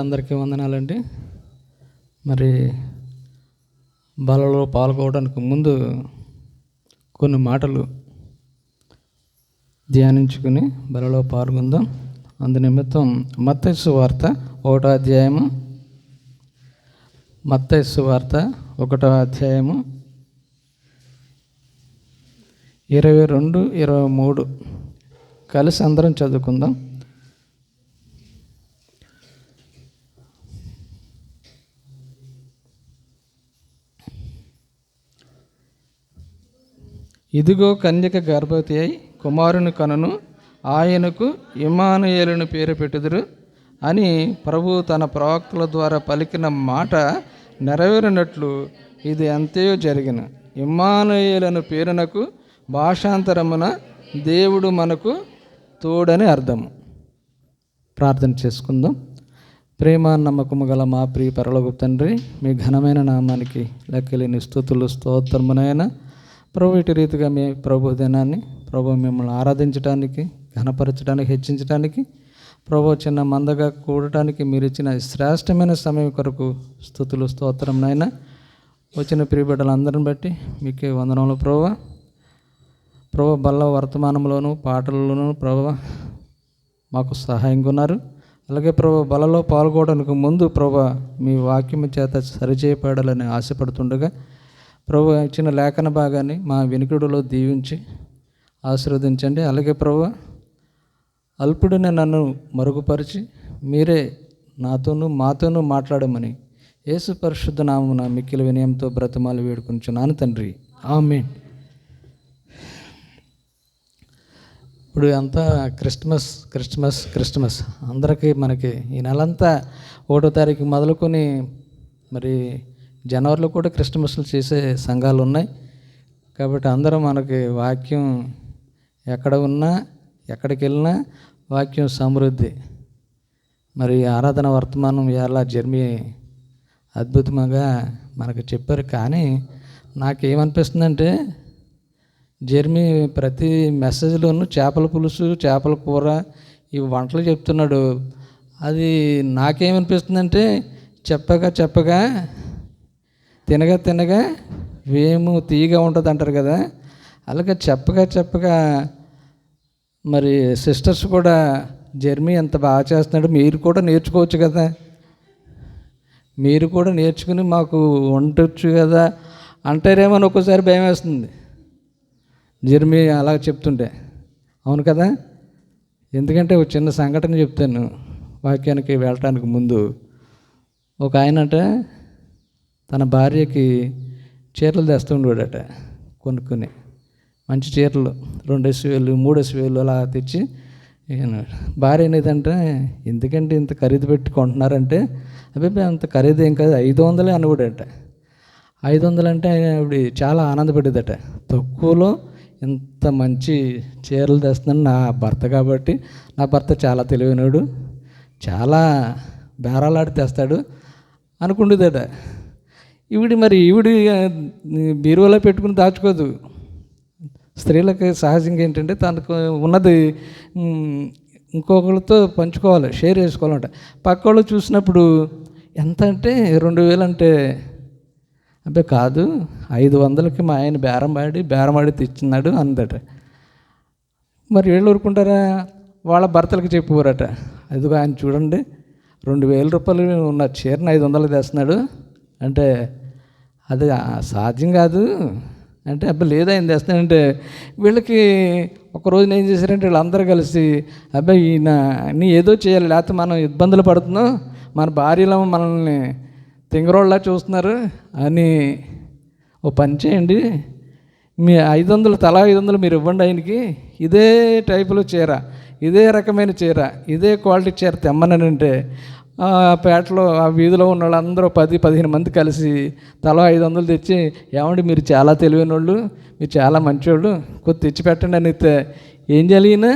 అందరికీ వందనాలండి. మరి బలలో పాల్గొనడానికి ముందు కొన్ని మాటలు ధ్యానించుకుని బలలో పాల్గొందాం. అందు నిమిత్తం మత్తయి సువార్త 1వ అధ్యాయము, మత్తయి సువార్త 1వ అధ్యాయము 22, 23 కలిసి అందరం చదువుకుందాం. ఇదిగో కన్యక గర్భవతి అయి కుమారుని కనును, ఆయనకు ఇమ్మానుయేలును పేరు పెట్టుదురు అని ప్రభువు తన ప్రవక్తల ద్వారా పలికిన మాట నెరవేరినట్లు ఇది అంతయో జరిగిన. ఇమ్మానుయేలను పేరునకు భాషాంతరమున దేవుడు మనకు తోడని అర్థము. ప్రార్థన చేసుకుందాం. ప్రేమ నమ్మకము గల మా ప్రియ పరలోకపు తండ్రి, మీ ఘనమైన నామానికి లెక్కలేని స్తుతులు స్తోత్రమునైనా ప్రభు, ఇటు రీతిగా మీ ప్రభు దినాన్ని ప్రభు మిమ్మల్ని ఆరాధించడానికి, ఘనపరచడానికి, హెచ్చించడానికి, ప్రభు చిన్న మందగా కూడటానికి మీరు ఇచ్చిన శ్రేష్టమైన సమయం కొరకు స్తుతులు స్తోత్రంనైనా. వచ్చిన ప్రియబిడ్డలందరిని బట్టి మీకే వందనములు ప్రభు. ప్రభు బల్ల వర్తమానంలోను పాటలలోనూ ప్రభు మాకు సహాయంగా ఉన్నారు. అలాగే ప్రభు బలలో పాల్గొనడానికి ముందు ప్రభు మీ వాక్యము చేత సరిచేయబడాలని ఆశపడుతుండగా ప్రభు ఇచ్చిన లేఖన భాగాన్ని మా వినికిడిలో దీవించి ఆశీర్వదించండి. అలాగే ప్రభు అల్పుడిని నన్ను మరుగుపరిచి మీరే నాతోనూ మాతోనూ మాట్లాడమని యేసు పరిశుద్ధ నామమున మిక్కిలి వినయంతో బ్రతమాలు వేడుకుంటున్నాను తండ్రి, ఆమేన్. ఇప్పుడు అంతా క్రిస్మస్ క్రిస్మస్ క్రిస్మస్ అందరికీ మనకి ఈ నెలంతా 1వ తారీఖు మొదలుకొని మరి జనవరిలో కూడా క్రిస్మస్లు చేసే సంఘాలు ఉన్నాయి. కాబట్టి అందరూ మనకి వాక్యం ఎక్కడ ఉన్నా ఎక్కడికి వెళ్ళినా వాక్యం సమృద్ధి. మరి ఆరాధన వర్తమానం ఎలా జర్మీ అద్భుతంగా మనకు చెప్పారు. కానీ నాకేమనిపిస్తుందంటే జర్మీ ప్రతి మెసేజ్లోనూ చేపల పులుసు, చేపల కూర, ఈ వంటలు చెప్తున్నాడు. అది నాకేమనిపిస్తుందంటే చెప్పగా తినగా వేము తీయగా ఉంటుంది అంటారు కదా, అలాగే చెప్పగా మరి సిస్టర్స్ కూడా జర్మీ ఎంత బాగా చేస్తున్నాడు, మీరు కూడా నేర్చుకోవచ్చు కదా, మీరు కూడా నేర్చుకుని మాకు వండొచ్చు కదా అంటారేమో అని ఒక్కోసారి భయం వేస్తుంది జర్మీ అలా చెప్తుంటే. అవును కదా. ఎందుకంటే ఒక చిన్న సంఘటన చెప్తాను. వాక్యానికి వెళ్ళటానికి ముందు ఒక ఆయనట తన భార్యకి చీరలు తెస్తుండేవాడట. కొనుక్కొని మంచి చీరలు 2,000, 3,000 అలా తెచ్చి భార్య అనేదంటే, ఎందుకంటే ఇంత ఖరీదు పెట్టి కొంటున్నారంటే, అబ్బాయి అంత ఖరీదు ఏం కాదు 500 అనుకోడట. 500 అంటే ఆవిడ చాలా ఆనందపడేదట. తక్కువలో ఇంత మంచి చీరలు తెస్తున్నాను నా భర్త కాబట్టి, నా భర్త చాలా తెలివైనడు, చాలా బేరాలాడి తెస్తాడు అనుకుంటుందట. ఈవిడి బీరువాలో పెట్టుకుని దాచుకోదు. స్త్రీలకు సహజంగా ఏంటంటే తనకు ఉన్నది ఇంకొకరితో పంచుకోవాలి, షేర్ చేసుకోవాలంట. పక్క వాళ్ళు చూసినప్పుడు ఎంత అంటే 2,000 అంటే, అబ్బాయి కాదు 500కి మా ఆయన బేరమాడి తెచ్చినాడు అందట. మరి వీళ్ళు ఊరుకుంటారా? వాళ్ళ భర్తలకు చెప్పుకోరట, అదిగో ఆయన చూడండి 2,000 రూపాయలు ఉన్న చీరను 500 తెస్తున్నాడు అంటే, అది సాధ్యం కాదు అంటే, అబ్బాయి లేదా ఆయన తెస్తున్నాడంటే, వీళ్ళకి ఒకరోజు ఏం చేశారంటే వీళ్ళందరూ కలిసి, అబ్బాయి ఈయన నీ ఏదో చేయాలి, లేకపోతే మనం ఇబ్బందులు పడుతున్నాం, మన భార్యలో మనల్ని తింగరోళ్ళలా చూస్తున్నారు అని ఓ పని చేయండి, మీ 500 తలా 500 మీరు ఇవ్వండి ఆయనకి, ఇదే టైపులో చీర, ఇదే రకమైన చీర, ఇదే క్వాలిటీ చీర తెమ్మనంటే, పేటలో ఆ వీధిలో ఉన్న వాళ్ళందరూ 10-15 మంది కలిసి తలా 500 తెచ్చి, ఏమండి మీరు చాలా తెలివైన వాళ్ళు, మీరు చాలా మంచివాళ్ళు, కొద్ది తెచ్చిపెట్టండి అని ఏం చేయాలి? ఈయన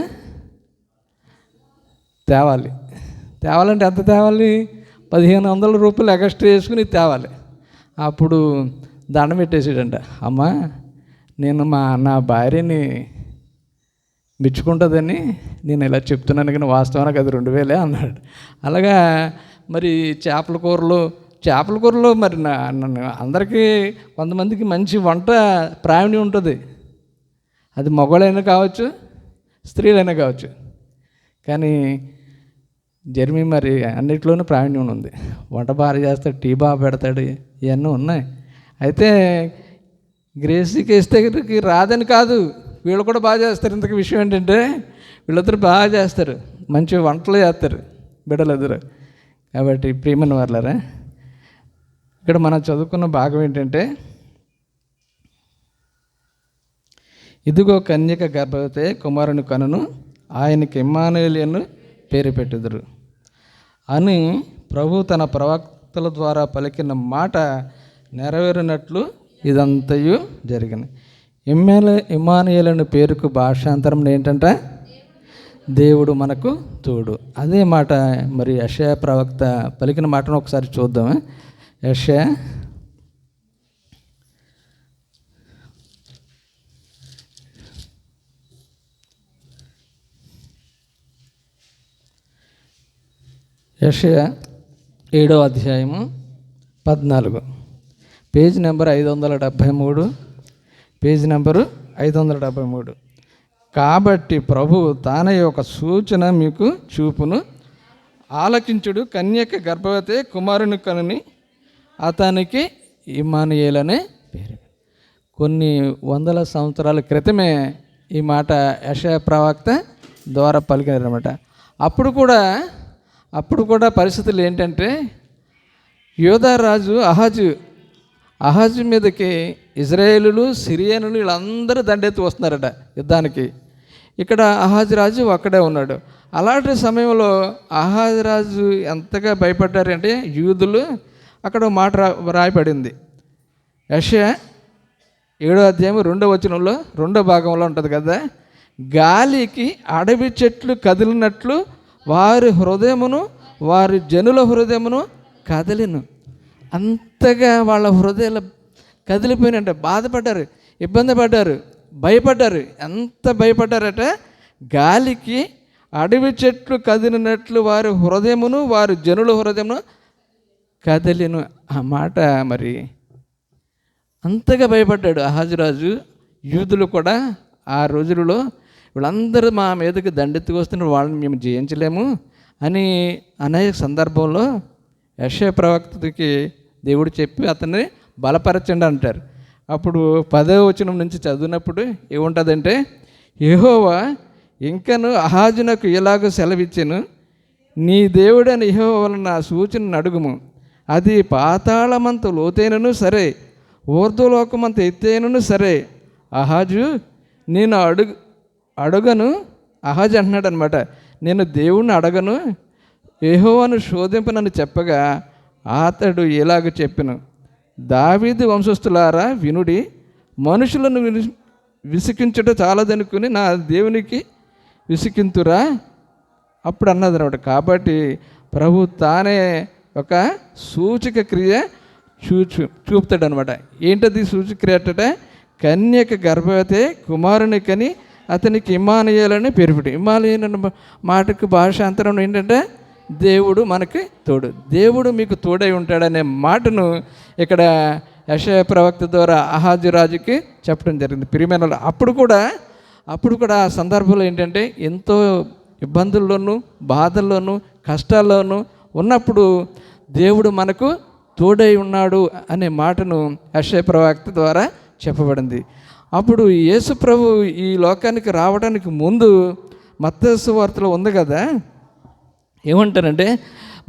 తేవాలంటే ఎంత తేవాలి? 1,500 రూపాయలు ఎక్స్ట్రా వేసుకుని తేవాలి. అప్పుడు దండం పెట్టేసాడంట, అమ్మా నేను నా భార్యని మెచ్చుకుంటుందని నేను ఇలా చెప్తున్నాను, కానీ వాస్తవానికి అది 2,000 అన్నాడు. అలాగా మరి చేపల కూరలో మరి అందరికీ కొంతమందికి మంచి వంట ప్రావీణ్యం ఉంటుంది. అది మగవాళ్ళైనా కావచ్చు, స్త్రీలైనా కావచ్చు. కానీ జర్మీ మరి అన్నిట్లోనూ ప్రావీణ్యం ఉంది. వంట బాగా చేస్తాడు, టీ బాగా పెడతాడు, ఇవన్నీ ఉన్నాయి. అయితే గ్రేసీకి ఇస్తే రాదని కాదు, వీళ్ళు కూడా బాగా చేస్తారు. ఇంతకు విషయం ఏంటంటే వీళ్ళిద్దరు బాగా చేస్తారు, మంచి వంటలు చేస్తారు బిడ్డలిద్దరు. కాబట్టి ప్రియమైన వాళ్ళారా, ఇక్కడ మనం చదువుకున్న భాగం ఏంటంటే, ఇదిగో కన్యక గర్భవతి కుమారుని కనును, ఆయనకి ఇమ్మానుయేలు పేరు పెట్టుదురు అని ప్రభు తన ప్రవక్తల ద్వారా పలికిన మాట నెరవేరినట్లు ఇదంతయు జరిగింది. ఇమ్మానుయేలు పేరుకు భాషాంతరం ఏంటంటే దేవుడు మనకు తోడు. అదే మాట మరి యెషయా ప్రవక్త పలికిన మాటను ఒకసారి చూద్దాం. యెషయా 7వ అధ్యాయము 14, పేజ్ నెంబర్ 573, పేజ్ నెంబరు 573. కాబట్టి ప్రభువు తానే ఒక సూచన మీకు చూపును, ఆలకించుడు, కన్యక గర్భవతి కుమారుని కనుని, అతనికి ఇమ్మానుయేలు అనే పేరు. కొన్ని వందల సంవత్సరాల క్రితమే ఈ మాట యెషయా ప్రవక్త ద్వారా పలికారనమాట. అప్పుడు కూడా పరిస్థితులు ఏంటంటే, యోధా రాజు అహాజు మీదకి ఇజ్రాయేలులు, సిరియనులు వీళ్ళందరూ దండెత్తి వస్తున్నారట యుద్ధానికి. ఇక్కడ అహాజు రాజు అక్కడే ఉన్నాడు. అలాంటి సమయంలో అహాజు రాజు ఎంతగా భయపడ్డారంటే యూదులు, అక్కడ మాట రాయబడింది. యెషయా 7వ అధ్యాయం 2వ వచనంలో 2వ భాగంలో ఉంటుంది కదా, గాలికి అడవి చెట్లు కదిలినట్లు వారి హృదయమును వారి జనుల హృదయమును కదిలిను. అంతగా వాళ్ళ హృదయాలు కదిలిపోయినంటే బాధపడ్డారు, ఇబ్బంది పడ్డారు, భయపడ్డారు. ఎంత భయపడ్డారట, గాలికి అడవి చెట్లు కదిలినట్లు వారి హృదయమును వారి జనుల హృదయమును కదిలిను. ఆ మాట మరి అంతగా భయపడ్డాడు అహాజురాజు. యూదులు కూడా ఆ రోజులలో వీళ్ళందరూ మా మీదకి దండెత్తుకు వస్తున్నారు, వాళ్ళని మేము జయించలేము అని అనేక సందర్భంలో యెషయా ప్రవక్తకి దేవుడు చెప్పి అతన్ని బలపరచండి అంటారు. అప్పుడు 10వ వచనం నుంచి చదివినప్పుడు ఏముంటుందంటే, యెహోవా ఇంకను అహాజునకు ఇలాగ సెలవిచ్చెను, నీ దేవుడని యెహోవా వలన సూచనను అడుగుము, అది పాతాళమంత లోతైనను సరే, ఊర్ధ్వలోకమంత ఎత్తైనను సరే. అహాజు నేను అడగను, అహాజు అంటున్నాడు అనమాట, నేను దేవుణ్ణి అడగను, యెహోవాను శోధింపనని చెప్పగా అతడు ఇలాగ చెప్పెను, దావీదు వంశస్థులారా వినుడి, మనుషులను విసికించుట చాలదనుకుని నా దేవునికి విసికింతురా. అప్పుడు అన్నది అనమాట. కాబట్టి ప్రభు తానే ఒక సూచక క్రియ చూపుతాడు అనమాట. ఏంటది సూచక క్రియ అంటే, కన్యక గర్భవతి కుమారుని కని అతనికి ఇమ్మానుయేలు అని పేరు పెట్టి. ఇమ్మానుయేలు అన్న మాటకు భాషాంతరం ఏంటంటే దేవుడు మనకి తోడు, దేవుడు మీకు తోడై ఉంటాడనే మాటను ఇక్కడ యెషయా ప్రవక్త ద్వారా అహాజు రాజుకి చెప్పడం జరిగింది. ప్రియమైన అప్పుడు కూడా ఆ సందర్భంలో ఏంటంటే ఎంతో ఇబ్బందుల్లోనూ బాధల్లోనూ కష్టాల్లోనూ ఉన్నప్పుడు దేవుడు మనకు తోడై ఉన్నాడు అనే మాటను యెషయా ప్రవక్త ద్వారా చెప్పబడింది. అప్పుడు యేసు ప్రభు ఈ లోకానికి రావడానికి ముందు మత్తయి సువార్తలో ఉంది కదా, ఏమంటారంటే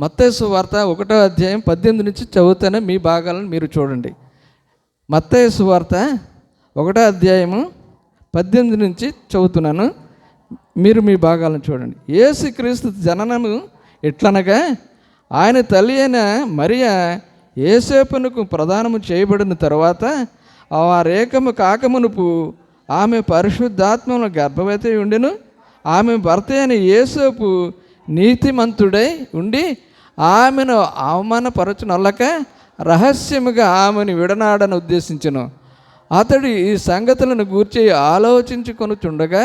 మత్తయి సువార్త 1వ అధ్యాయం 18 నుంచి చదువుతానే మీ భాగాలను మీరు చూడండి. మత్తయి సువార్త 1వ అధ్యాయము 18 నుంచి చదువుతున్నాను, మీరు మీ భాగాలను చూడండి. యేసుక్రీస్తు జననము ఎట్లనగా, ఆయన తల్లి అయిన మరియా యోసేపునకు ప్రదానము చేయబడిన తర్వాత ఆ రేఖము కాకమునుపు ఆమె పరిశుద్ధాత్మను గర్భవతి ఉండెను. ఆమె భర్త అయిన యోసేపు నీతిమంతుడై ఉండి ఆమెను అవమానపరచునొల్లక రహస్యముగా ఆమెను విడనాడని ఉద్దేశించెను. అతడు ఈ సంగతులను గూర్చి ఆలోచించుకొనుచుండగా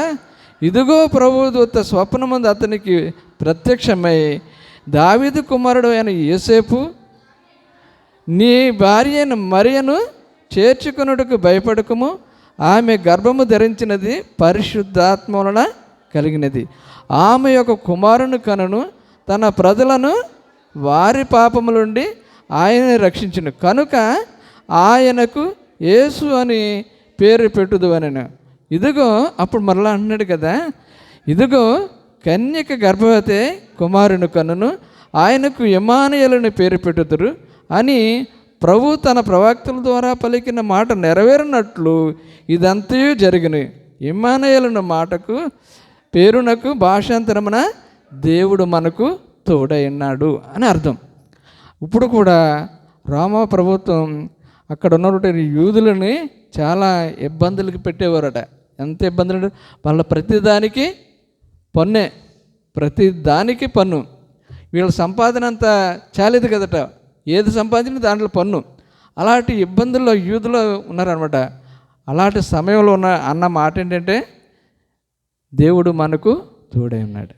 ఇదిగో ప్రభుదూత స్వప్నమందు అతనికి ప్రత్యక్షమై దావీదు కుమారుడు అయిన యోసేపు, నీ భార్య అయిన మరియను చేర్చుకొనుటకు భయపడకము, ఆమె గర్భము ధరించినది పరిశుద్ధాత్మ వలన కలిగినది. ఆమె యొక్క కుమారుని కనును, తన ప్రజలను వారి పాపముల నుండి ఆయన రక్షించును, కనుక ఆయనకు యేసు అని పేరు పెట్టుదు అనెను. ఇదిగో, అప్పుడు మరలా అన్నాడు కదా, ఇదిగో కన్యక గర్భవతి కుమారుని కనును, ఆయనకు ఇమ్మానుయేలుని పేరు పెట్టుదురు అని ప్రభు తన ప్రవక్తల ద్వారా పలికిన మాట నెరవేరినట్లు ఇదంతయు జరిగిన. ఇమ్మానుయేలుని మాటకు పేరునకు భాషాంతరమున దేవుడు మనకు తోడై ఉన్నాడు అని అర్థం. ఇప్పుడు కూడా రోమా ప్రభుత్వం అక్కడ ఉన్నటువంటి యూదులని చాలా ఇబ్బందులకి పెట్టేవారట. ఎంత ఇబ్బందులు, వాళ్ళ ప్రతిదానికి పన్నే, ప్రతిదానికి పన్ను. వీళ్ళ సంపాదన అంతా చాలేదు కదట, ఏది సంపాదించిన దాంట్లో పన్ను. అలాంటి ఇబ్బందుల్లో యూదులు ఉన్నారనమాట. అలాంటి సమయంలో అన్న మాట ఏంటంటే, దేవుడు మనకు తోడై ఉన్నాడు,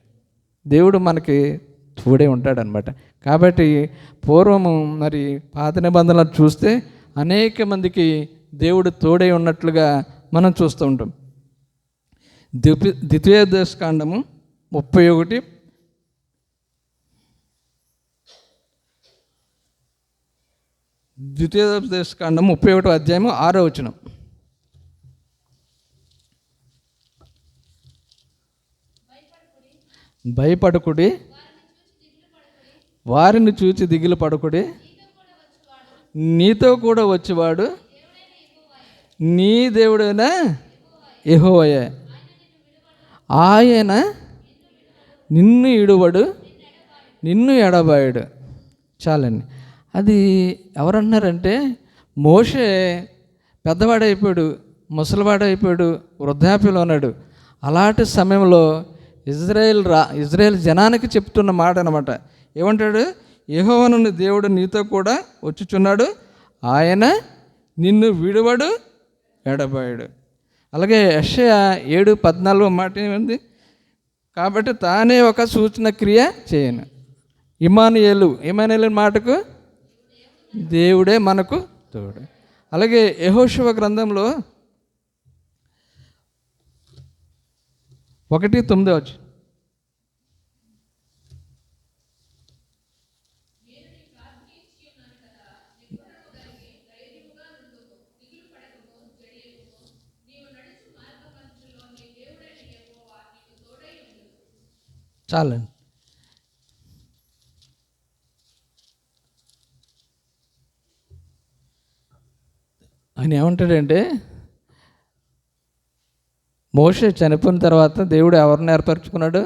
దేవుడు మనకి తోడై ఉంటాడనమాట. కాబట్టి పూర్వము మరి పాత నిబంధనలు చూస్తే అనేక మందికి దేవుడు తోడై ఉన్నట్లుగా మనం చూస్తూ ఉంటాం. ద్వితీయోపదేశకాండము 31, ద్వితీయోపదేశకాండం 31వ అధ్యాయము 6వ వచనం. భయపడకుడి, వారిని చూచి దిగులు పడకుడి, నీతో కూడా వచ్చేవాడు నీ దేవుడైన యెహోవాయే, ఆయన నిన్ను ఇడువడు, నిన్ను ఎడబాయడు. చాలండి. అది ఎవరన్నారంటే, మోషే పెద్దవాడైపోయాడు, ముసలివాడైపోయాడు, వృద్ధాప్యంలో ఉన్నాడు. అలాంటి సమయంలో ఇజ్రాయేల్ జనానికి చెప్తున్న మాట అనమాట. ఏమంటాడు? యెహోవాను దేవుడు నీతో కూడా వచ్చుచున్నాడు, ఆయన నిన్ను విడువడు, ఎడబాయడు. అలాగే యెషయా 7:14 మాట ఏముంది? కాబట్టి తానే ఒక సూచన క్రియ చేయను. ఇమ్మానుయేలు మాటకు దేవుడే మనకు తోడు. అలాగే యెహోషువ గ్రంథంలో 1:9 చాలండి. ఆయన ఏమంటాడంటే, మోషే చనిపోయిన తర్వాత దేవుడు ఎవరిని ఏర్పరచుకున్నాడు?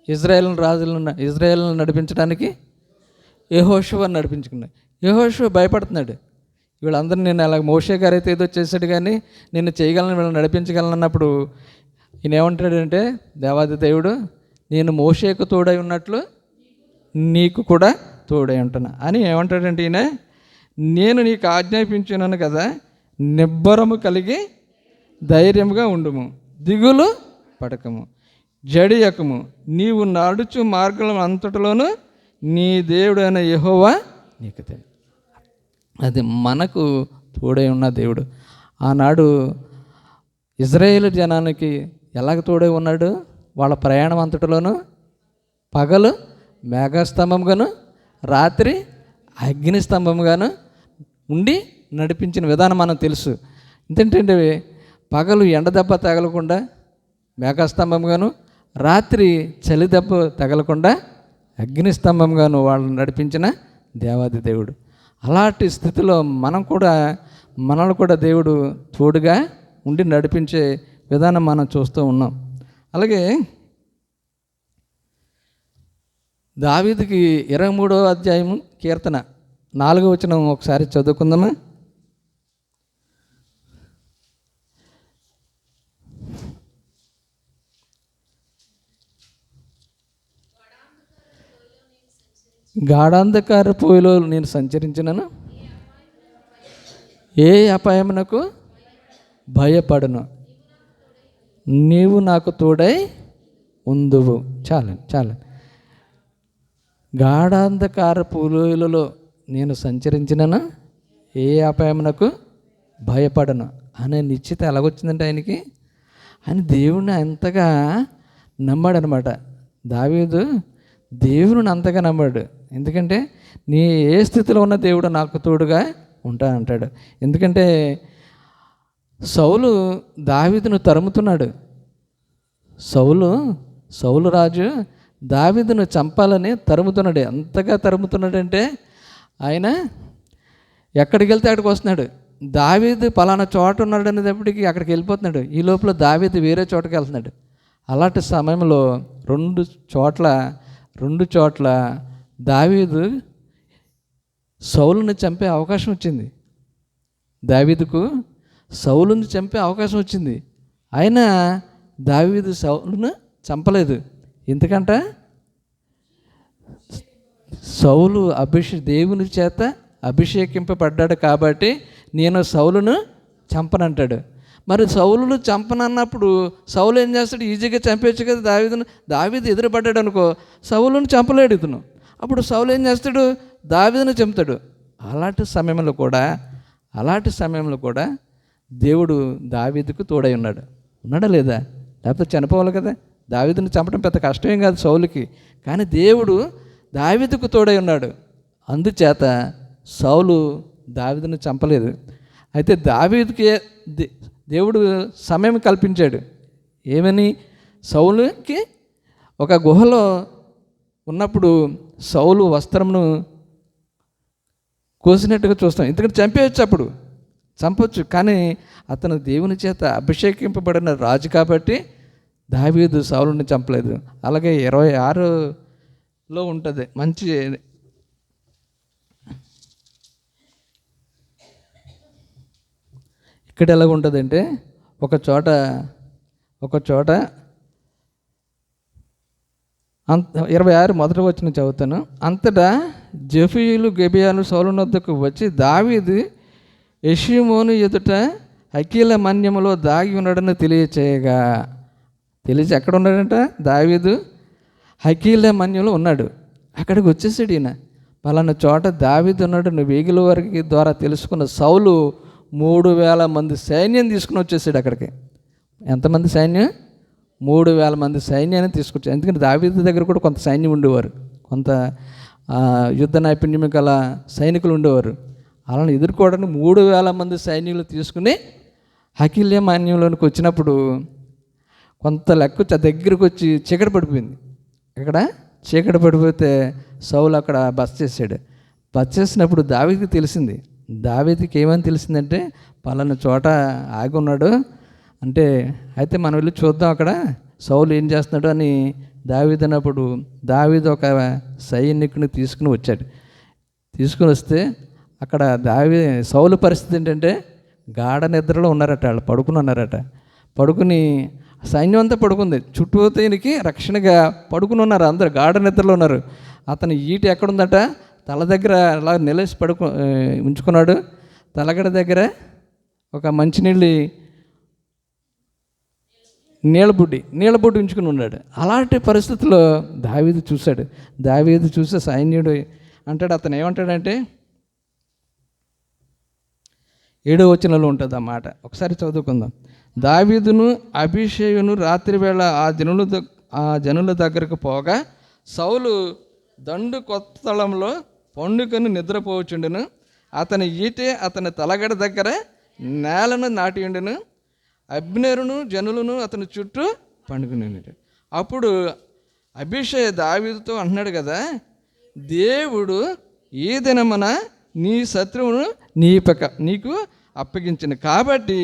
ఇజ్రాయేల్ను నడిపించడానికి యెహోషువని నడిపించుకున్నాడు. యెహోషువ భయపడుతున్నాడు. వీళ్ళందరూ నేను అలాగ మోషే గారు అయితే ఏదో చేశాడు, కానీ నేను చేయగలను, వీళ్ళని నడిపించగలను అన్నప్పుడు ఈయన ఏమంటాడంటే, దేవాది దేవుడు, నేను మోషేకు తోడై ఉన్నట్లు నీకు కూడా తోడై ఉంటున్నా అని ఏమంటాడంటే ఈయన, నేను నీకు ఆజ్ఞాపించున్నాను కదా, నిబ్బరము కలిగి ధైర్యముగా ఉండుము, దిగులు పడకము, జడియకము, నీవు నడుచు మార్గం అంతటిలోనూ నీ దేవుడైన యెహోవా నీకు తెలుసు. అది మనకు తోడై ఉన్న దేవుడు. ఆనాడు ఇజ్రాయేలు జనానికి ఎలాగ తోడై ఉన్నాడు? వాళ్ళ ప్రయాణం అంతటిలోనూ పగలు మేఘస్తంభంగాను, రాత్రి అగ్నిస్తంభంగాను ఉండి నడిపించిన విధానం మనకు తెలుసు. ఎందుకంటే పగలు ఎండ దెబ్బ తగలకుండా మేఘస్తంభంగాను, రాత్రి చలి దెబ్బ తగలకుండా అగ్నిస్తంభంగాను వాళ్ళని నడిపించిన దేవాది దేవుడు. అలాంటి స్థితిలో మనల్ని కూడా దేవుడు తోడుగా ఉండి నడిపించే విధానం మనం చూస్తూ ఉన్నాం. అలాగే దావీదుకి 23వ అధ్యాయము కీర్తన 4వ వచనం ఒకసారి చదువుకుందామా? గాఢాంధకార పోయిలో నేను సంచరించినను, ఏ అపాయమునకు భయపడను, నీవు నాకు తోడై ఉందువు. చాలు. గాఢాంధకారపు లోయలలో నేను సంచరించినను ఏ అపాయమునకు భయపడను అనే నిశ్చిత ఎలాగొచ్చిందంటే ఆయనకి, ఆయన దేవుణ్ణి అంతగా నమ్మాడనమాట. దావీదు దేవుని అంతగా నమ్మాడు. ఎందుకంటే నీ ఏ స్థితిలో ఉన్న దేవుడు నాకు తోడుగా ఉంటా అంటాడు. ఎందుకంటే సౌలు దావీదును తరుముతున్నాడు. సౌలు రాజు దావీదును చంపాలని తరుముతున్నాడు. ఎంతగా తరుముతున్నాడంటే ఆయన ఎక్కడికి వెళ్తే అక్కడికి వస్తున్నాడు. దావీదు పలానా చోట ఉన్నాడు అనేటప్పటికి అక్కడికి వెళ్ళిపోతున్నాడు. ఈ లోపల దావీదు వేరే చోటకి వెళ్తున్నాడు. అలాంటి సమయంలో రెండు చోట్ల దావీదు సౌలుని చంపే అవకాశం వచ్చింది. దావీదుకు సౌలుని చంపే అవకాశం వచ్చింది. అయినా దావీదు సౌలును చంపలేదు. ఎందుకంట సౌలు దేవుని చేత అభిషేకింపబడ్డాడు కాబట్టి నేను సౌలును చంపనంటాడు. మరి సౌలును చంపనన్నప్పుడు సౌలు ఏం చేస్తాడు? ఈజీగా చంపేచ్చు కదా దావీదును. దావీదు ఎదురుపడ్డాడు అనుకో, సౌలును చంపలేడు ఇతను. అప్పుడు సౌలు ఏం చేస్తాడు? దావీదును చంపుతాడు. అలాంటి సమయంలో కూడా దేవుడు దావీదుకు తోడై ఉన్నాడా లేదా? లేకపోతే చనిపోవాలి కదా. దావీదును చంపడం పెద్ద కష్టమేం కాదు సౌలుకి. కానీ దేవుడు దావీదుకు తోడై ఉన్నాడు. అందుచేత సౌలు దావీదును చంపలేదు. అయితే దావీదుకి దేవుడు సమయం కల్పించాడు. ఏమని? సౌలుకి ఒక గుహలో ఉన్నప్పుడు సౌలు వస్త్రంను కోసినట్టుగా చూస్తాం. ఎందుకంటే చంపొచ్చు. కానీ అతను దేవుని చేత అభిషేకింపబడిన రాజు కాబట్టి దావీదు సౌలుని చంపలేదు. అలాగే 26లో ఉంటుంది మంచి, ఇక్కడ ఎలాగ ఉంటుందంటే ఒక చోట 26 మొదటి వచనం చదువుతాను. అంతటా జెఫీయులు గెబియాలు సౌలు వద్దకు వచ్చి దావీదు యెషీమోను ఎదుట హకీల మన్యములో దాగి ఉన్నాడని తెలియచేయగా, ఎక్కడ ఉన్నాడంట? దావీదు హకీల మన్యంలో ఉన్నాడు. అక్కడికి వచ్చేసాడు ఈయన. పలానా చోట దావీదు ఉన్నాడు నువ్వు వేగుల వారికి ద్వారా తెలుసుకున్న సౌలు 3000 మంది సైన్యం తీసుకుని వచ్చేసాడు అక్కడికి. ఎంతమంది సైన్యం? 3000 మంది సైన్యాన్ని తీసుకొచ్చారు. ఎందుకంటే దావీదు దగ్గర కూడా కొంత సైన్యం ఉండేవారు, కొంత యుద్ధ నైపుణ్యం గల సైనికులు ఉండేవారు. అలాని ఎదుర్కోవడానికి 3000 మంది సైన్యులు తీసుకుని హకీల మన్యంలోనికి వచ్చినప్పుడు కొంత లెక్క దగ్గరికి వచ్చి చీకటి పడిపోయింది. చీకటి పడిపోతే సౌలు అక్కడ బస చేసినప్పుడు దావీదుకి తెలిసింది. దావీదుకి ఏమని తెలిసిందంటే పలానా చోట ఆగి ఉన్నాడు అంటే, అయితే మనం వెళ్ళి చూద్దాం అక్కడ సౌలు ఏం చేస్తున్నాడు అని దావీదు అన్నప్పుడు దావీదు ఒక సైనికుని తీసుకుని వస్తే అక్కడ సౌలు పరిస్థితి ఏంటంటే గాఢ నిద్రలో ఉన్నారట. వాళ్ళు పడుకుని సైన్యం అంతా పడుకుంది. చుట్టూతీనికి రక్షణగా పడుకుని ఉన్నారు. అందరు గాఢ నిద్రలో ఉన్నారు. అతని ఈట ఎక్కడుందట? తల దగ్గర అలా నిలేసి ఉంచుకున్నాడు. తలగడ దగ్గర ఒక నీళ్ళబుడ్డి ఉంచుకుని ఉన్నాడు. అలాంటి పరిస్థితుల్లో దావీదు చూసే సైన్యుడు అంటాడు. అతను ఏమంటాడంటే 7వ వచనంలో ఉంటుంది ఆ మాట. ఒకసారి చదువుకుందాం. దావీదును అభిషేయును రాత్రివేళ ఆ జనుల దగ్గరకు పోగా సౌలు దండు కొత్త స్థలంలో పండుకొని నిద్రపోవచ్చుండును. అతని ఈటే అతని తలగడ దగ్గర నేలను నాటియుండును. అబ్నేరును జనులను అతని చుట్టూ పండుకుని. అప్పుడు అభిషేయ దావీదుతో అంటున్నాడు కదా, దేవుడు ఈ దినమున నీ శత్రువును నీకు అప్పగించిన కాబట్టి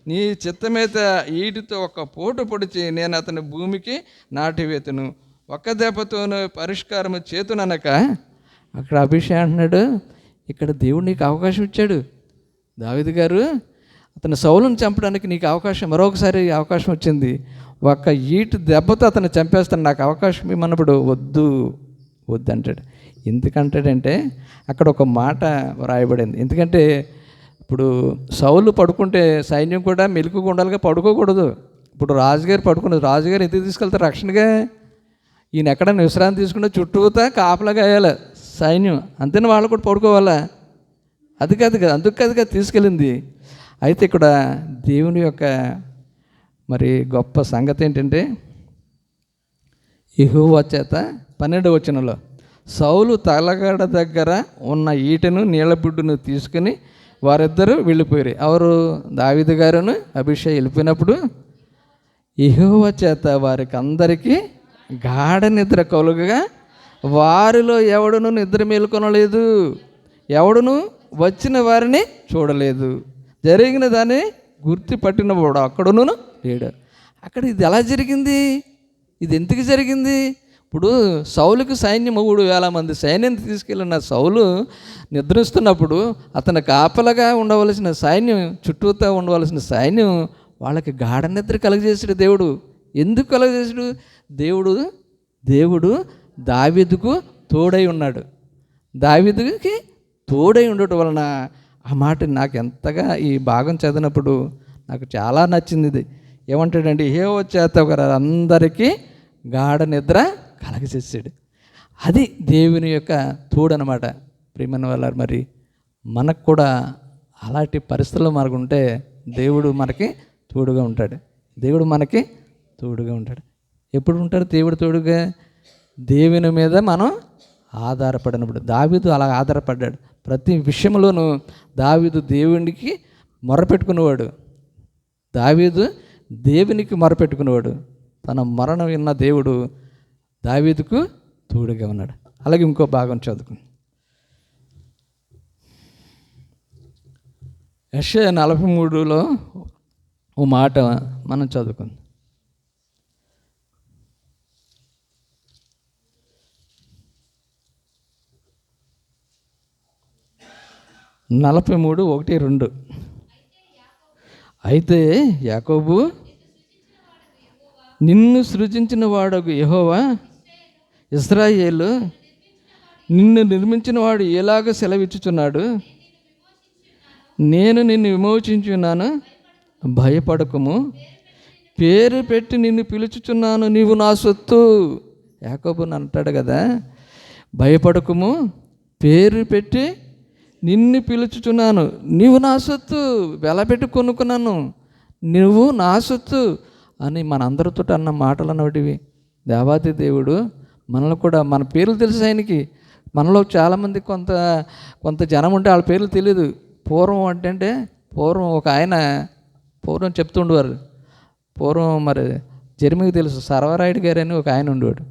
నీ చిత్తమేత ఈటితో ఒక పోటు పొడిచి నేను అతని భూమికి నాటివేతును, ఒక్క దెబ్బతోనూ పరిష్కారము చేతుననక. అక్కడ అభిషేక్ అంటున్నాడు, ఇక్కడ దేవుడు నీకు అవకాశం ఇచ్చాడు. దావీదు గారు అతను సౌలును చంపడానికి నీకు మరొకసారి అవకాశం వచ్చింది. ఒక్క ఈటు దెబ్బతో అతను చంపేస్తాను, నాకు అవకాశం ఇమ్మన్నప్పుడు వద్దు అంటాడు. ఎందుకంటాడంటే అక్కడ ఒక మాట వ్రాయబడింది. ఎందుకంటే ఇప్పుడు సౌలు పడుకుంటే సైన్యం కూడా మెలకుగా ఉండాలిగా, పడుకోకూడదు. ఇప్పుడు రాజుగారు ఎందుకు తీసుకెళ్తారు రక్షణగా? ఈయన ఎక్కడైనా విశ్రాంతి తీసుకుంటే చుట్టూతా కాపలా కాయాలి సైన్యం, అంతేనా వాళ్ళు కూడా పడుకోవాలా? అది కాదు కదా, అందుకు కాదు కదా తీసుకెళ్ళింది. అయితే ఇక్కడ దేవుని యొక్క మరి గొప్ప సంగతి ఏంటంటే, యెహోవా చేత 12వ వచనంలో సౌలు తలగడ దగ్గర ఉన్న ఈటెను నీళ్ళ బుడ్డును తీసుకుని వారిద్దరూ వెళ్ళిపోయారు. ఎవరు? దావీదు గారును అభిషేక్ వెళ్ళిపోయినప్పుడు యెహోవా చేత వారికి అందరికీ గాఢ నిద్ర కలుగగా వారిలో ఎవడును నిద్ర మేలుకొనలేదు, ఎవడును వచ్చిన వారిని చూడలేదు, జరిగిన దాన్ని గుర్తుపట్టినవాడు అక్కడును లేడు. అక్కడ ఇది ఎలా జరిగింది? ఇది ఎందుకు జరిగింది? ఇప్పుడు సౌలుకి సైన్యం 3,000 మంది సైన్యం తీసుకెళ్ళిన సౌలు నిద్రిస్తున్నప్పుడు అతను కాపలగా ఉండవలసిన సైన్యం, చుట్టూతో ఉండవలసిన సైన్యం వాళ్ళకి గాఢ నిద్ర కలుగజేసాడు దేవుడు. ఎందుకు కలుగజేసాడు? దేవుడు దావీదుకు తోడై ఉన్నాడు. దావీదుకి తోడై ఉండటం వలన ఆ మాట నాకు ఎంతగా ఈ భాగం చదివినప్పుడు నాకు చాలా నచ్చింది. ఇది ఏమంటాడంటే, యెహోవా చేత అందరికీ గాఢ నిద్ర కలగజేసాడు. అది దేవుని యొక్క తోడు అనమాట. ప్రియమైన వాళ్ళారు, మరి మనకు కూడా అలాంటి పరిస్థితుల్లో మనకు ఉంటే దేవుడు మనకి తోడుగా ఉంటాడు. దేవుడు మనకి తోడుగా ఉంటాడు. ఎప్పుడు ఉంటాడు దేవుడు తోడుగా? దేవుని మీద మనం ఆధారపడినప్పుడు. దావీదు అలా ఆధారపడ్డాడు. ప్రతి విషయంలోనూ దావీదు దేవునికి మొరపెట్టుకునేవాడు. దావీదు దేవునికి మొరపెట్టుకునేవాడు. తన మరణం విన్న దేవుడు దావీదుకు తోడుగా ఉన్నాడు. అలాగే ఇంకో భాగం చదువుకుని యెషయా 43లో ఓ మాట మనం చదువుకుందాం. 43:1-2. అయితే యాకోబు, నిన్ను సృజించిన వాడగు యెహోవా, ఇశ్రాయేలు నిన్ను నిర్మించిన వాడు ఎలాగ సెలవిచ్చుచున్నాడు, నేను నిన్ను విమోచించున్నాను, భయపడకుము, పేరు పెట్టి నిన్ను పిలుచుచున్నాను, నీవు నా సొత్తు. యాకోబు అంటాడు కదా, భయపడకుము, పేరు పెట్టి నిన్ను పిలుచుచున్నాను, నీవు నా సొత్తు, వెలపెట్టి కొనుక్కున్నాను, నువ్వు నా సొత్తు అని మనందరితో అన్న మాటలు అన్నటివి. దేవాది దేవుడు మనల్ని కూడా, మన పేర్లు తెలుసు ఆయనకి. మనలో చాలామంది కొంత జనం ఉంటే వాళ్ళ పేర్లు తెలియదు. పూర్వం ఒక ఆయన చెప్తుండేవారు. పూర్వం మరి జర్మీకి తెలుసు, సర్వరాయుడు గారు అని ఒక ఆయన ఉండేవాడు.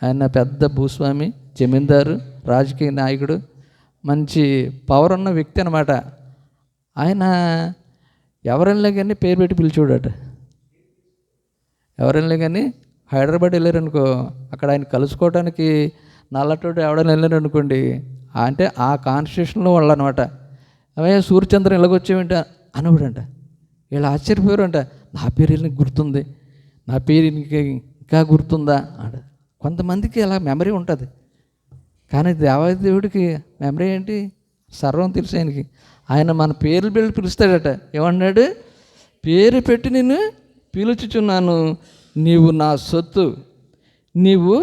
ఆయన పెద్ద భూస్వామి, జమీందారు, రాజకీయ నాయకుడు, మంచి పవర్ ఉన్న వ్యక్తి అనమాట. ఆయన ఎవరైనా కానీ పేరు పెట్టి పిలిచూడట. ఎవరైనా కానీ హైదరాబాద్ వెళ్ళారనుకో, అక్కడ ఆయన కలుసుకోవడానికి నల్లటోడు ఎవడైనా వెళ్ళారనుకోండి, అంటే ఆ కాన్స్టిట్యూషన్లో వాళ్ళు అనమాట. అవే సూర్యచంద్రం ఇలాగొచ్చేవింట అనవాడంట. వీళ్ళు ఆశ్చర్యపోయారంట, నా పేరు వీళ్ళకి గుర్తుంది, నా పేరు ఇంకా గుర్తుందా అంట. కొంతమందికి అలా మెమరీ ఉంటుంది. కానీ దేవాదేవుడికి మెమరీ ఏంటి? సర్వం తెలుసు ఆయనకి. ఆయన మన పేర్లు పెట్టి పిలుస్తాడట. ఏమన్నాడు? పేరు పెట్టి నిన్ను పిలుచుచున్నాను, నీవు నా సొత్తు, నీవు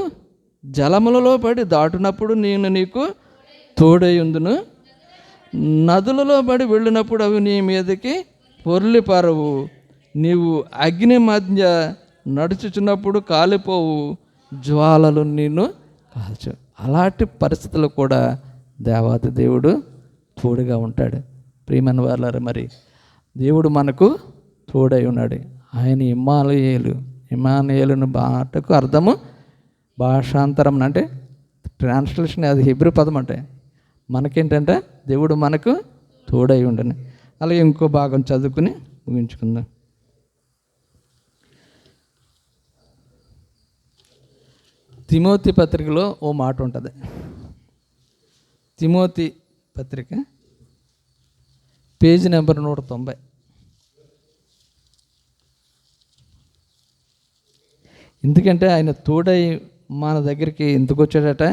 జలములలో పడి దాటునప్పుడు నేను నీకు తోడై ఉందును, నదులలో పడి వెళ్ళినప్పుడు అవి నీ మీదకి పొర్లి పారవు, నీవు అగ్ని మధ్య నడుచుచున్నప్పుడు కాలిపోవు, జ్వాలలు నిన్ను కాల్చు. అలాంటి పరిస్థితుల్లో కూడా దేవాది దేవుడు తోడుగా ఉంటాడు. ప్రియమైన వాళ్ళారా, మరి దేవుడు మనకు తోడై ఉన్నాడు. ఆయన ఇమ్మానుయేలును మాటకు అర్థము భాషాంతరం, అంటే ట్రాన్స్లేషన్, అది హెబ్రూ పదం. అంటే మనకేంటంటే దేవుడు మనకు తోడై ఉండని. అలాగే ఇంకో భాగం చదువుకుని ముగించుకుందాం. తిమోతి పత్రికలో ఓ మాట ఉంటుంది. తిమోతి పత్రిక పేజీ నెంబర్ 190. ఎందుకంటే ఆయన తోడై మన దగ్గరికి ఎందుకు వచ్చాడట?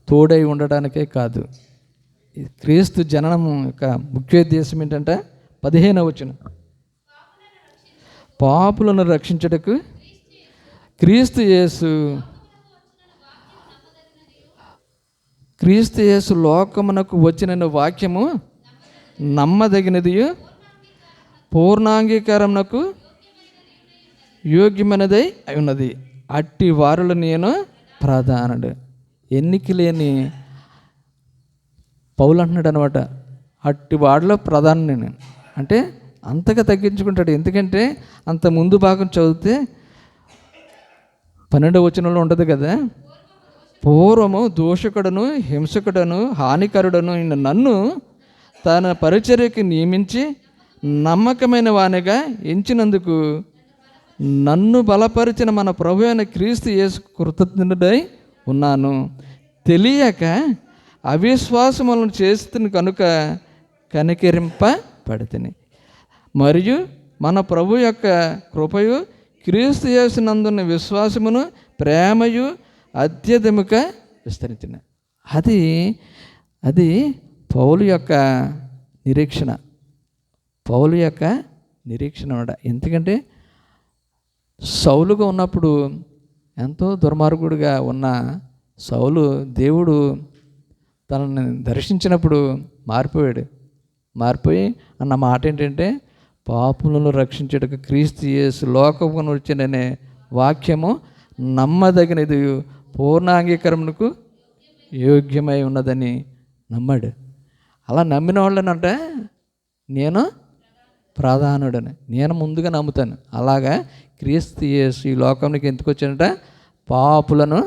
తోడై ఉండడానికే కాదు. క్రీస్తు జననం యొక్క ముఖ్య ఉద్దేశం ఏంటంటే 15వ వచనం, పాపులను రక్షించుటకు క్రీస్తు యేసు లోకమునకు వచ్చిన వాక్యము నమ్మదగినది, పూర్ణాంగీకారమునకు యోగ్యమైనదై ఉన్నది. అట్టి వారులు నేను ప్రధానుడు. ఎన్నిక లేని పౌలు అంటున్నాడు అనమాట, అట్టి వాడిలో ప్రధాని నేను. అంటే అంతగా తగ్గించుకుంటాడు. ఎందుకంటే అంత ముందు భాగం చదివితే 12వ వచనంలో ఉంటుంది కదా, పూర్వము దోషకుడను హింసకుడను హానికరుడను నన్ను తన పరిచర్యకి నియమించి నమ్మకమైన వానిగా ఎంచినందుకు నన్ను బలపరిచిన మన ప్రభు అయిన క్రీస్తు యేసు కృతజ్ఞుడై ఉన్నాను. తెలియక అవిశ్వాసములను చేస్తున్న కనుక కనికరింపబడితిని. మరియు మన ప్రభు యొక్క కృపయు క్రీస్తు యేసునందున్న విశ్వాసమును ప్రేమయు అత్యధికముగా విస్తరించిన. అది పౌలు యొక్క నిరీక్షణ. పౌలు యొక్క నిరీక్షణ అన్నమాట. ఎందుకంటే సౌలుగా ఉన్నప్పుడు ఎంతో దుర్మార్గుడిగా ఉన్న సౌలు దేవుడు తనని దర్శించినప్పుడు మారిపోయి అన్న మాట ఏంటంటే, పాపులను రక్షించుటకు క్రీస్తు యేసు లోకమును వచ్చిననే వాక్యము నమ్మదగినది, పూర్ణాంగీకరణకు యోగ్యమై ఉన్నదని నమ్మాడు. అలా నమ్మిన వాళ్ళనంటే నేను ప్రధానుడని, నేను ముందుగా నమ్ముతాను. అలాగా క్రీస్తు యేసు ఈ లోకానికి ఎందుకు వచ్చానంట? పాపులను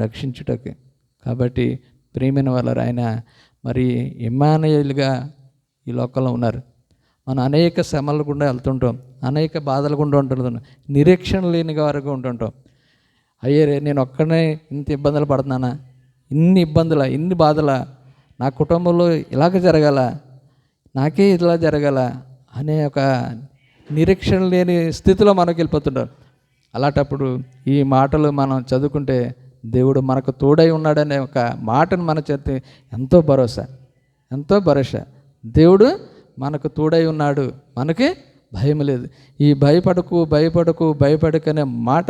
రక్షించుటకు. కాబట్టి ప్రియమైన వాళ్ళారు, ఆయన మరి ఇమ్మానుయేలుగా ఈ లోకంలో ఉన్నారు. మనం అనేక శ్రమల గుండా వెళ్తుంటాం, అనేక బాధల గుండా ఉంటుంటాం, నిరీక్షణ లేని వారుగా ఉంటుంటాం. అయ్యే నేను ఒక్కడనే ఇంత ఇబ్బందులు పడుతున్నానా, ఇన్ని ఇబ్బందుల, ఇన్ని బాధల, నా కుటుంబంలో ఇలాగ జరగాల, నాకే ఇలా జరగాల అనే ఒక నిరీక్షణ లేని స్థితిలో మనకు వెళ్ళిపోతుంటారు. అలాంటప్పుడు ఈ మాటలు మనం చదువుకుంటే దేవుడు మనకు తోడై ఉన్నాడనే ఒక మాటను మన చేతి ఎంతో భరోసా. దేవుడు మనకు తోడై ఉన్నాడు, మనకి భయం లేదు. ఈ భయపడకు అనే మాట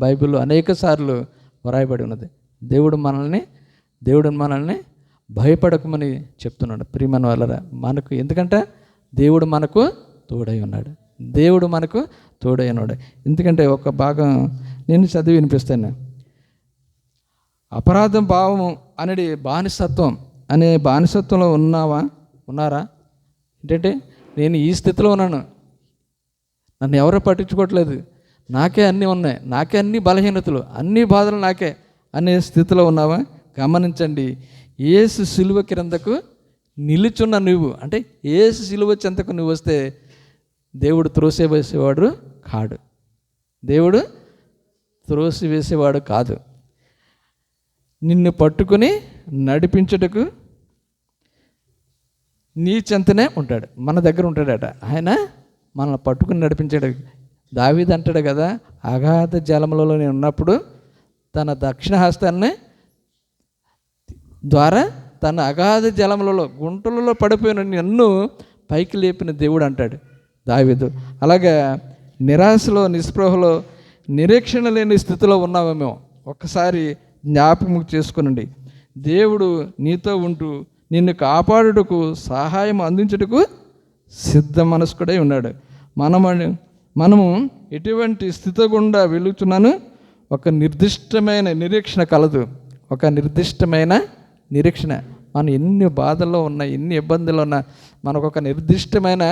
బైబిల్లో అనేక సార్లు వ్రాయబడి ఉన్నది. దేవుడు మనల్ని భయపడకమని చెప్తున్నాడు. ప్రియమైన వాళ్ళరా, మనకు ఎందుకంటే దేవుడు మనకు తోడై ఉన్నాడు. ఎందుకంటే ఒక భాగం నేను చదివి వినిపిస్తాను. అపరాధం భావము అనేది బానిసత్వంలో ఉన్నారా? ఏంటంటే నేను ఈ స్థితిలో ఉన్నాను, నన్ను ఎవరో పట్టించుకోవట్లేదు, నాకే అన్నీ ఉన్నాయి, నాకే అన్ని బలహీనతలు, అన్ని బాధలు నాకే అనే స్థితిలో ఉన్నావా? గమనించండి, యేసు సిలువ క్రిందకు నిలుచున్న నువ్వు, అంటే యేసు సిలువ చెంతకు నువ్వు వస్తే దేవుడు త్రోసివేసేవాడు కాదు. నిన్ను పట్టుకుని నడిపించుటకు నీ చెంతనే ఉంటాడు, మన దగ్గర ఉంటాడట. ఆయన మనల్ని పట్టుకుని నడిపించాడు. దావీదు అంటాడు కదా, అగాధ జలములలో నేను ఉన్నప్పుడు తన దక్షిణ హస్తాన్ని ద్వారా తన అగాధ జలములలో గుంటలలో పడిపోయిన నన్ను పైకి లేపిన దేవుడు అంటాడు దావీదు. అలాగే నిరాశలో, నిస్పృహలో, నిరీక్షణ లేని స్థితిలో ఉన్నామేమో ఒక్కసారి జ్ఞాపకం చేసుకునండి. దేవుడు నీతో ఉంటూ నిన్ను కాపాడుటకు, సహాయం అందించుటకు సిద్ధ మనస్కుడై ఉన్నాడు. మనము ఎటువంటి స్థితి గుండా వెళుతున్నాను, ఒక నిర్దిష్టమైన నిరీక్షణ కలదు. ఒక నిర్దిష్టమైన నిరీక్షణ. మనం ఎన్ని బాధల్లో ఉన్నా, ఎన్ని ఇబ్బందులు ఉన్నా, మనకు ఒక నిర్దిష్టమైన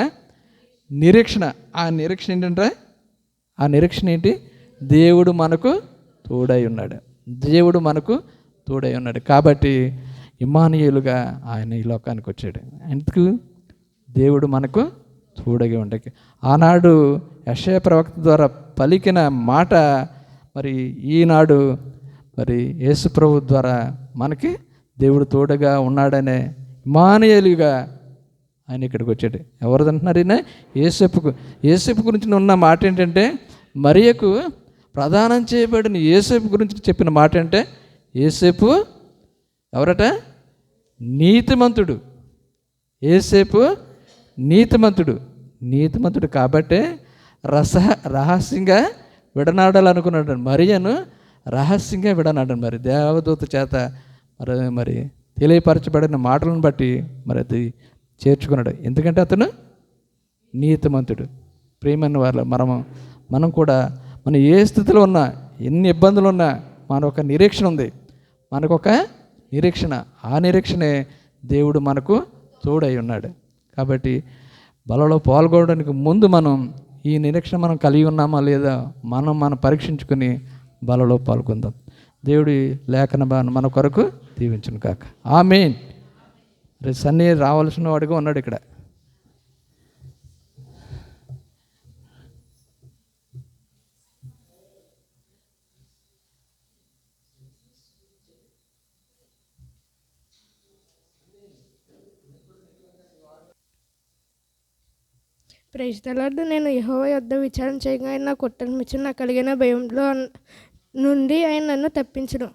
నిరీక్షణ. ఆ నిరీక్షణ ఏంటి? దేవుడు మనకు తోడై ఉన్నాడు. కాబట్టి ఇమ్మానుయేలుగా ఆయన ఈ లోకానికి వచ్చాడు. ఎందుకు? దేవుడు మనకు తోడగా ఉండకి. ఆనాడు యెషయా ప్రవక్త ద్వారా పలికిన మాట మరి ఈనాడు మరి యేసు ప్రభు ద్వారా మనకి దేవుడు తోడుగా ఉన్నాడనే ఇమ్మానుయేలుగా ఆయన ఇక్కడికి వచ్చాడు. ఎవరిది అంటున్నారు? ఈయన యేసేపు గురించి ఉన్న మాట ఏంటంటే, మరియకు ప్రదానం చేయబడిన యేసేపు గురించి చెప్పిన మాట అంటే, యేసేపు ఎవరట? నీతిమంతుడు. యేసేపు నీతిమంతుడు కాబట్టే రహస్యంగా విడనాడాలనుకున్నాడు. మరియను రహస్యంగా విడనాడాడు. మరి దేవదూత చేత మరి తెలియపరచబడిన మాటలను బట్టి మరి అది చేర్చుకున్నాడు. ఎందుకంటే అతను నీతిమంతుడు. ప్రియమైన వాళ్ళ మనం కూడా మనం ఏ స్థితిలో ఉన్నా, ఎన్ని ఇబ్బందులు ఉన్నా మనకు ఒక నిరీక్షణ ఉంది. మనకొక నిరీక్షణ, ఆ నిరీక్షణే దేవుడు మనకు తోడై ఉన్నాడు. కాబట్టి బలలో పాల్గొనడానికి ముందు మనం ఈ నిరీక్షణ మనం కలిగి ఉన్నామా లేదా మనం పరీక్షించుకుని బలలో పాల్గొందాం. దేవుడి లేఖన మన కొరకు దీవించును కాక. ఆమేన్. సన్నీ రావాల్సిన వాడిగా ఉన్నాడు ఇక్కడ. Praise the lord. నేను యెహోవా యొద్ద విచారణ చేయగా ఆయన నా కొట్టనిచ్చి నాకు కలిగిన భయంలో నుండి ఆయన నన్ను తప్పించును.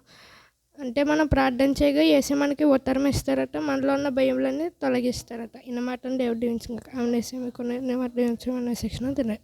అంటే మనం ప్రార్థన చేయగా యేసే మనకి ఉత్తరం ఇస్తారట, మనలో ఉన్న భయములన్నీ తొలగిస్తారట. ఇన్న మాటను దేవుడు దీవించుగాక. ఆమె మాట దీవించమన్న సెక్షన్ తినే.